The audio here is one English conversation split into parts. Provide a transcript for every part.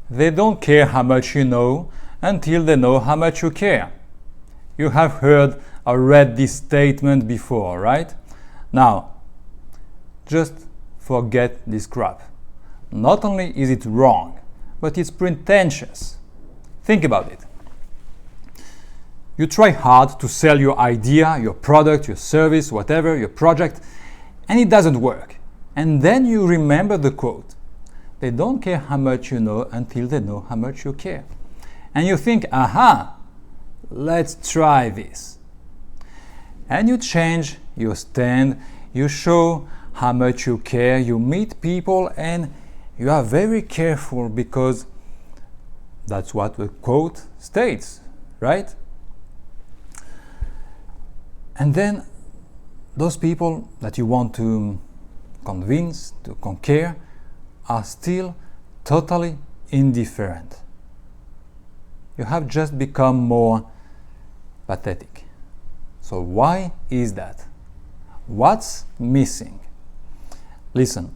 They don't care how much you know until they know how much you care. You have heard or read this statement before, right? Now, just forget this crap. Not only is it wrong, but it's pretentious. Think about it. You try hard to sell your idea, your product, your service, whatever, your project, and it doesn't work. And then you remember the quote. They don't care how much you know until they know how much you care. And you think, aha, let's try this. And you change your stand, you show how much you care, you meet people, and you are very careful because that's what the quote states, right? And then those people that you want to convince, to conquer, are still totally indifferent. You have just become more pathetic. So why is that? What's missing? Listen,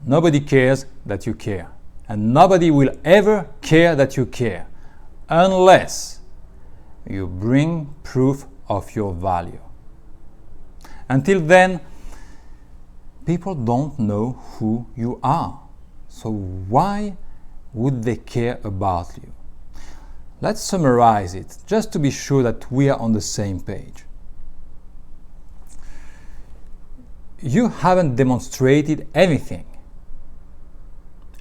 nobody cares that you care, and nobody will ever care that you care unless you bring proof of your value. Until then, people don't know who you are. So why would they care about you? Let's summarize it, just to be sure that we are on the same page. You haven't demonstrated anything,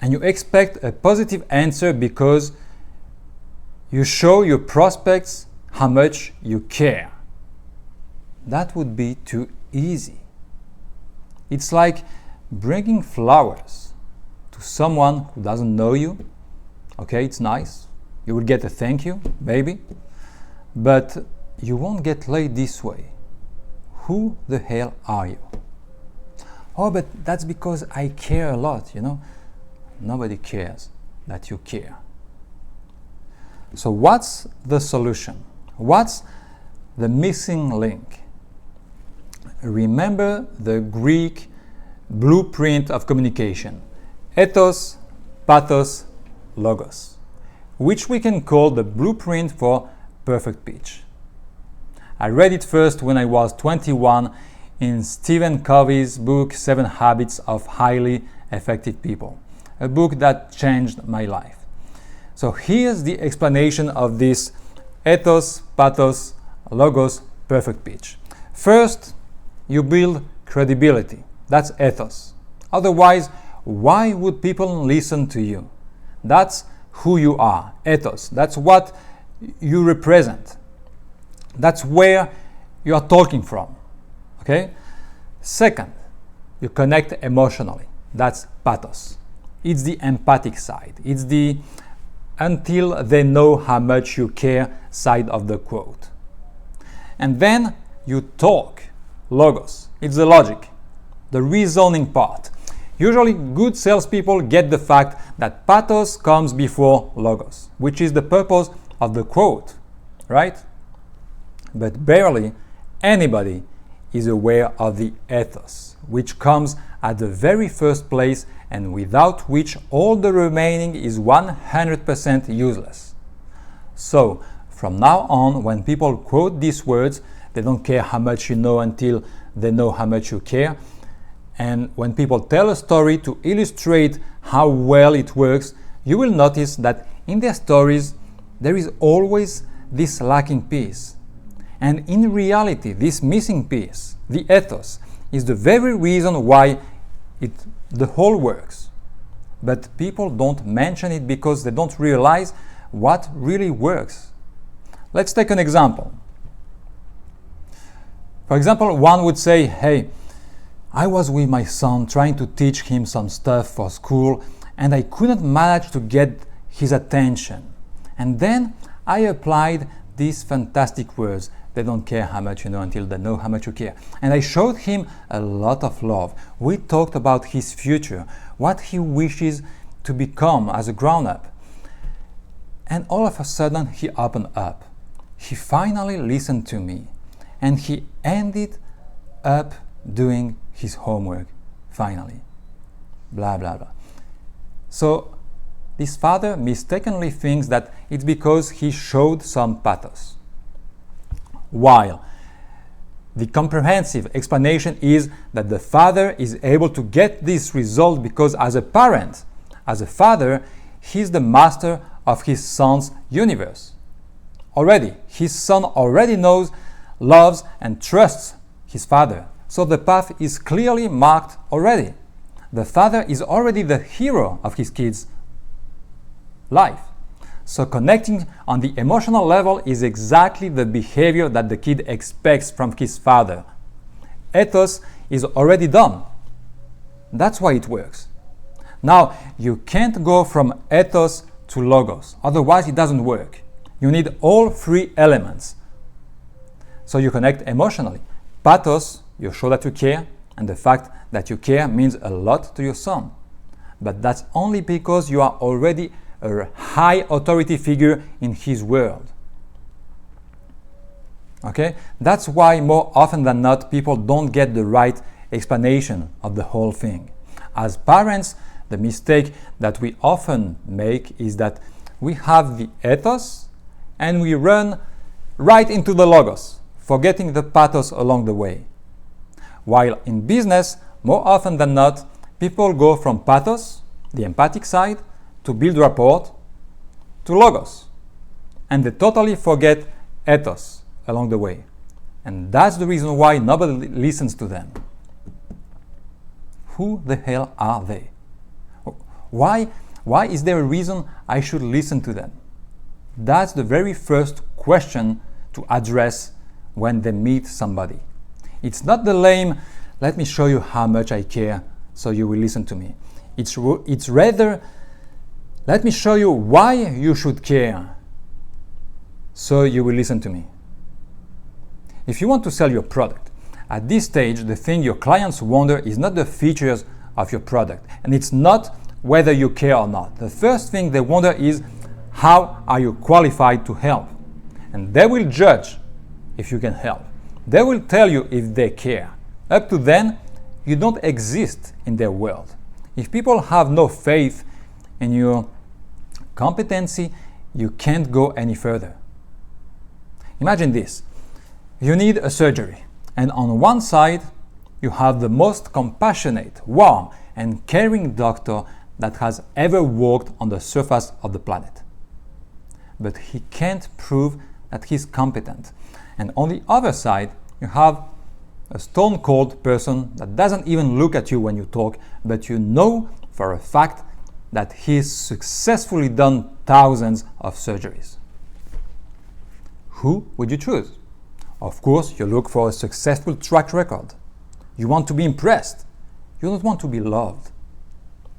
and you expect a positive answer because you show your prospects how much you care. That would be too easy. It's like bringing flowers to someone who doesn't know you. Okay, it's nice. You will get a thank you, maybe. But you won't get laid this way. Who the hell are you? Oh, but that's because I care a lot, you know. Nobody cares that you care. So what's the solution? What's the missing link? Remember the Greek blueprint of communication, ethos, pathos, logos, which we can call the blueprint for perfect pitch. I read it first when I was 21 in Stephen Covey's book 7 Habits of Highly Effective People, a book that changed my life. So here's the explanation of this ethos, pathos, logos, perfect pitch. First, you build credibility. That's ethos. Otherwise, why would people listen to you? That's who you are, ethos. That's what you represent. That's where you are talking from. Okay? Second, you connect emotionally. That's pathos. It's the empathic side. It's the until they know how much you care side of the quote. And then you talk. Logos. It's the logic, the reasoning part. Usually good salespeople get the fact that pathos comes before logos, which is the purpose of the quote, right? But barely anybody is aware of the ethos, which comes at the very first place and without which all the remaining is 100% useless. So from now on, when people quote these words, they don't care how much you know until they know how much you care. And when people tell a story to illustrate how well it works, you will notice that in their stories there is always this lacking piece. And in reality, this missing piece, the ethos, is the very reason why the whole works. But people don't mention it because they don't realize what really works. Let's take an example. For example, one would say, hey, I was with my son trying to teach him some stuff for school and I couldn't manage to get his attention. And then I applied these fantastic words. They don't care how much you know until they know how much you care. And I showed him a lot of love. We talked about his future, what he wishes to become as a grown-up. And all of a sudden he opened up. He finally listened to me. And he ended up doing his homework, finally. Blah, blah, blah. So this father mistakenly thinks that it's because he showed some pathos. While the comprehensive explanation is that the father is able to get this result because as a parent, as a father, he's the master of his son's universe. Already, his son already knows, loves, and trusts his father. So the path is clearly marked already. The father is already the hero of his kid's life. So connecting on the emotional level is exactly the behavior that the kid expects from his father. Ethos is already done. That's why it works. Now, you can't go from ethos to logos, otherwise it doesn't work. You need all three elements. So you connect emotionally. Pathos, you show that you care, and the fact that you care means a lot to your son. But that's only because you are already a high authority figure in his world. Okay? That's why more often than not, people don't get the right explanation of the whole thing. As parents, the mistake that we often make is that we have the ethos and we run right into the logos, forgetting the pathos along the way. While in business, more often than not, people go from pathos, the empathic side, to build rapport, to logos. And they totally forget ethos along the way. And that's the reason why nobody listens to them. Who the hell are they? Why is there a reason I should listen to them? That's the very first question to address when they meet somebody. It's not the lame, let me show you how much I care so you will listen to me. It's rather, let me show you why you should care so you will listen to me. If you want to sell your product, at this stage, the thing your clients wonder is not the features of your product, and it's not whether you care or not. The first thing they wonder is, how are you qualified to help? And they will judge if you can help. They will tell you if they care. Up to then, you don't exist in their world. If people have no faith in your competency, you can't go any further. Imagine this. You need a surgery, and on one side, you have the most compassionate, warm, and caring doctor that has ever walked on the surface of the planet. But he can't prove that he's competent. And on the other side, you have a stone-cold person that doesn't even look at you when you talk, but you know for a fact that he's successfully done thousands of surgeries. Who would you choose? Of course, you look for a successful track record. You want to be impressed. You don't want to be loved.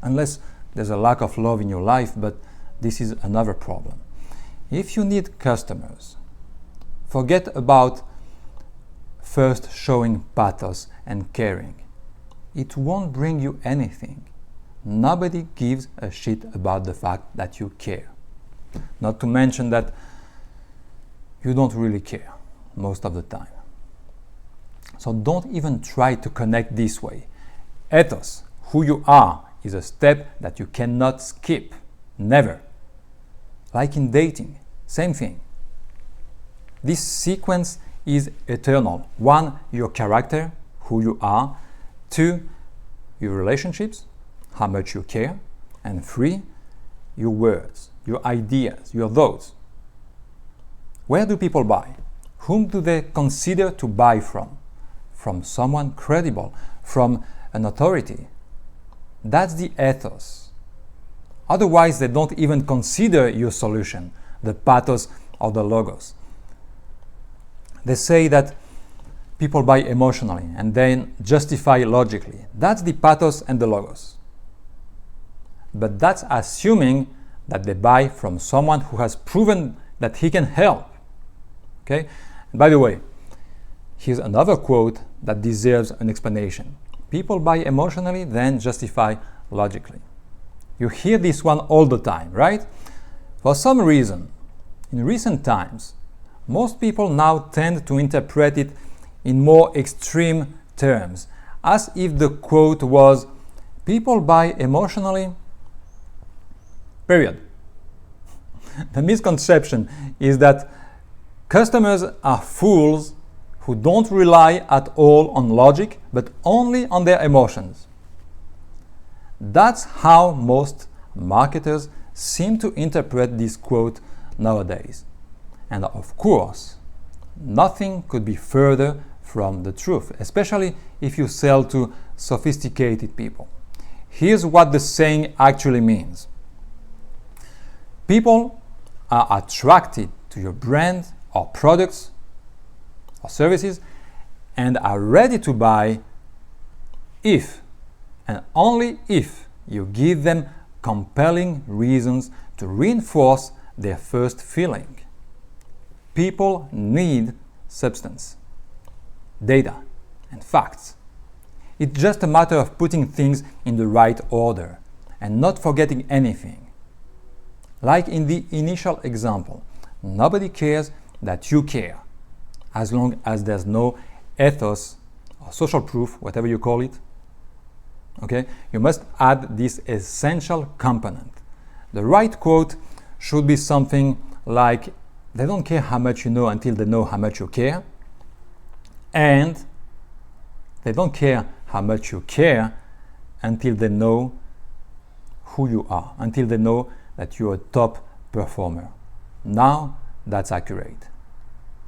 Unless there's a lack of love in your life, but this is another problem. If you need customers, forget about first showing pathos and caring. It won't bring you anything. Nobody gives a shit about the fact that you care. Not to mention that you don't really care most of the time. So don't even try to connect this way. Ethos, who you are, is a step that you cannot skip. Never. Like in dating, same thing. This sequence is eternal. 1, your character, who you are. 2, your relationships, how much you care. And 3, your words, your ideas, your thoughts. Where do people buy? Whom do they consider to buy from? From someone credible, from an authority. That's the ethos. Otherwise, they don't even consider your solution, the pathos or the logos. They say that people buy emotionally and then justify logically. That's the pathos and the logos. But that's assuming that they buy from someone who has proven that he can help. Okay? And by the way, here's another quote that deserves an explanation. People buy emotionally, then justify logically. You hear this one all the time, right? For some reason, in recent times, most people now tend to interpret it in more extreme terms, as if the quote was, people buy emotionally Period. The misconception is that customers are fools who don't rely at all on logic, but only on their emotions. That's how most marketers seem to interpret this quote nowadays. And of course, nothing could be further from the truth, especially if you sell to sophisticated people. Here's what the saying actually means. People are attracted to your brand or products or services and are ready to buy if and only if you give them compelling reasons to reinforce their first feeling. People need substance, data, and facts. It's just a matter of putting things in the right order and not forgetting anything. Like in the initial example, nobody cares that you care, as long as there's no ethos or social proof, whatever you call it. Okay? You must add this essential component. The right quote should be something like, they don't care how much you know until they know how much you care, and they don't care how much you care until they know who you are, until they know that you're a top performer. Now, that's accurate.